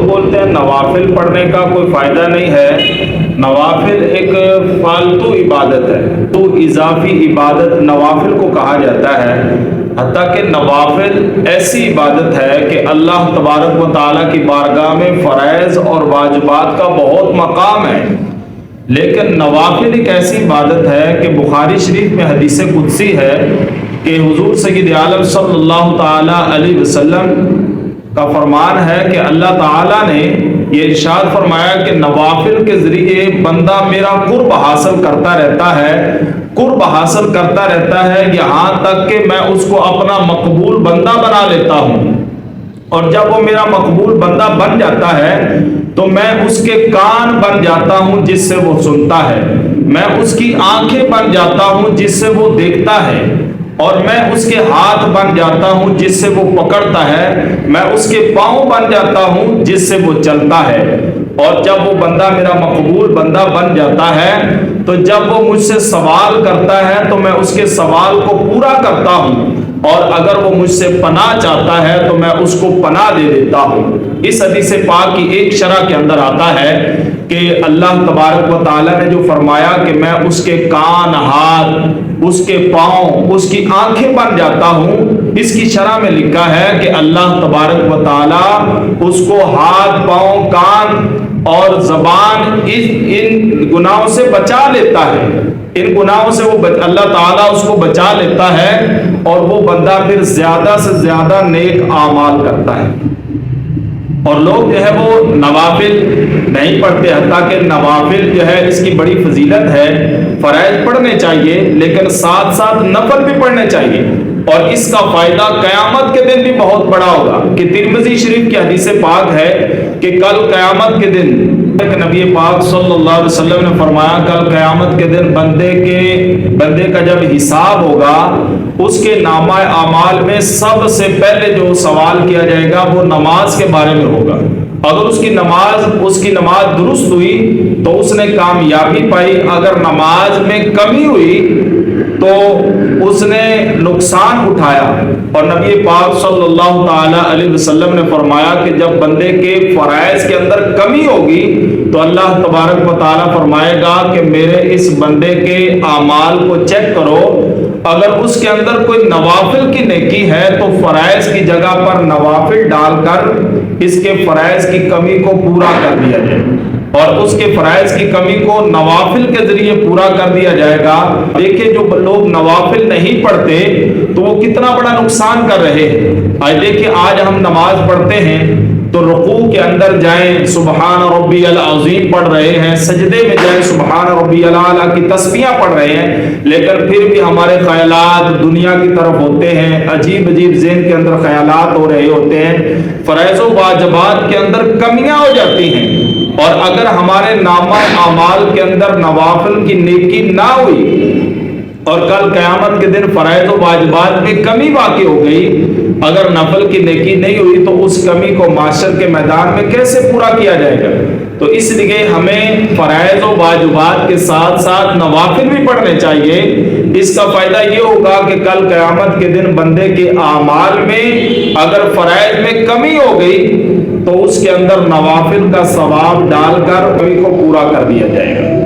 لوگ بولتے ہیں نوافل پڑھنے کا کوئی فائدہ نہیں ہے، نوافل ایک فالتو عبادت ہے، تو اضافی عبادت نوافل کو کہا جاتا ہے۔ حتیٰ کہ نوافل ایسی عبادت ہے کہ اللہ تبارک و تعالیٰ کی بارگاہ میں فرائض اور واجبات کا بہت مقام ہے، لیکن نوافل ایک ایسی عبادت ہے کہ بخاری شریف میں حدیث قدسی ہے کہ حضور سید عالم صلی اللہ تعالیٰ علیہ وسلم کا فرمان ہے کہ اللہ تعالیٰ نے یہ ارشاد فرمایا کہ نوافل کے ذریعے بندہ میرا قرب حاصل کرتا رہتا ہے، قرب حاصل کرتا رہتا ہے، یہاں تک کہ میں اس کو اپنا مقبول بندہ بنا لیتا ہوں، اور جب وہ میرا مقبول بندہ بن جاتا ہے تو میں اس کے کان بن جاتا ہوں جس سے وہ سنتا ہے، میں اس کی آنکھیں بن جاتا ہوں جس سے وہ دیکھتا ہے، اور میں اس کے ہاتھ بن جاتا ہوں جس سے وہ پکڑتا ہے، میں اس کے پاؤں بن جاتا ہوں جس سے وہ چلتا ہے۔ اور جب وہ بندہ میرا مقبول بندہ بن جاتا ہے تو جب وہ مجھ سے سوال کرتا ہے تو میں اس کے سوال کو پورا کرتا ہوں، اور اگر وہ مجھ سے پناہ چاہتا ہے تو میں اس کو پناہ دے دیتا ہوں۔ اس حدیث پاک کی ایک شرح کے اندر آتا ہے کہ اللہ تبارک و تعالیٰ نے جو فرمایا کہ میں اس کے کان، ہاتھ، اس کے پاؤں، اس کی آنکھیں بن جاتا ہوں، اس کی شرح میں لکھا ہے کہ اللہ تبارک و تعالیٰ اس کو ہاتھ، پاؤں، کان اور زبان ان گناہوں سے بچا لیتا ہے، ان گناہوں سے وہ اللہ تعالیٰ اس کو بچا لیتا ہے، اور وہ بندہ پھر زیادہ سے زیادہ نیک اعمال کرتا ہے۔ اور لوگ جو ہے وہ نوافل نہیں پڑھتے، حتیٰ کہ نوافل جو ہے اس کی بڑی فضیلت ہے، فرائض پڑھنے چاہیے لیکن ساتھ ساتھ نفل بھی پڑھنے چاہیے، اور اس کا فائدہ قیامت کے دن بھی بہت بڑا ہوگا۔ کہ ترمذی شریف کی حدیث پاک ہے کہ کل قیامت کے دن نبی پاک صلی اللہ علیہ وسلم نے فرمایا کل قیامت کے دن بندے کا جب حساب ہوگا، اس کے نامہ اعمال میں سب سے پہلے جو سوال کیا جائے گا وہ نماز کے بارے میں ہوگا۔ اگر اس کی نماز درست ہوئی تو اس نے کامیابی پائی، اگر نماز میں کمی ہوئی تو اس نے نقصان اٹھایا۔ اور نبی پاک صلی اللہ تعالی علیہ وسلم نے فرمایا کہ جب بندے کے فرائض کے اندر کمی ہوگی تو اللہ تبارک و تعالیٰ فرمائے گا کہ میرے اس بندے کے اعمال کو چیک کرو، اگر اس کے اندر کوئی نوافل کی نیکی ہے تو فرائض کی جگہ پر نوافل ڈال کر اس کے فرائض کی کمی کو پورا کر دیا جائے، اور اس کے فرائض کی کمی کو نوافل کے ذریعے پورا کر دیا جائے گا۔ دیکھیں جو لوگ نوافل نہیں پڑھتے تو وہ کتنا بڑا نقصان کر رہے ہیں۔ دیکھیں آج ہم نماز پڑھتے ہیں تو رکوع کے اندر جائیں سبحان ربی العظیم پڑھ رہے ہیں، سجدے میں جائیں سبحان ربی الاعلیٰ کی تسبیحاں پڑھ رہے ہیں، لیکن پھر بھی ہمارے خیالات دنیا کی طرف ہوتے ہیں، عجیب عجیب ذہن کے اندر خیالات ہو رہے ہوتے ہیں، فرائض و واجبات کے اندر کمیاں ہو جاتی ہیں۔ اور اگر ہمارے نامہ اعمال کے اندر نوافل کی نیکی نہ ہوئی اور کل قیامت کے دن فرائض و واجبات میں کمی واقع ہو گئی، اگر نفل کی نیکی نہیں ہوئی تو اس کمی کو معاشر کے میدان میں کیسے پورا کیا جائے گا؟ تو اس لیے ہمیں فرائض و واجبات کے ساتھ ساتھ نوافل بھی پڑھنے چاہیے۔ اس کا فائدہ یہ ہوگا کہ کل قیامت کے دن بندے کے اعمال میں اگر فرائض میں کمی ہو گئی تو اس کے اندر نوافل کا ثواب ڈال کر کمی کو پورا کر دیا جائے گا۔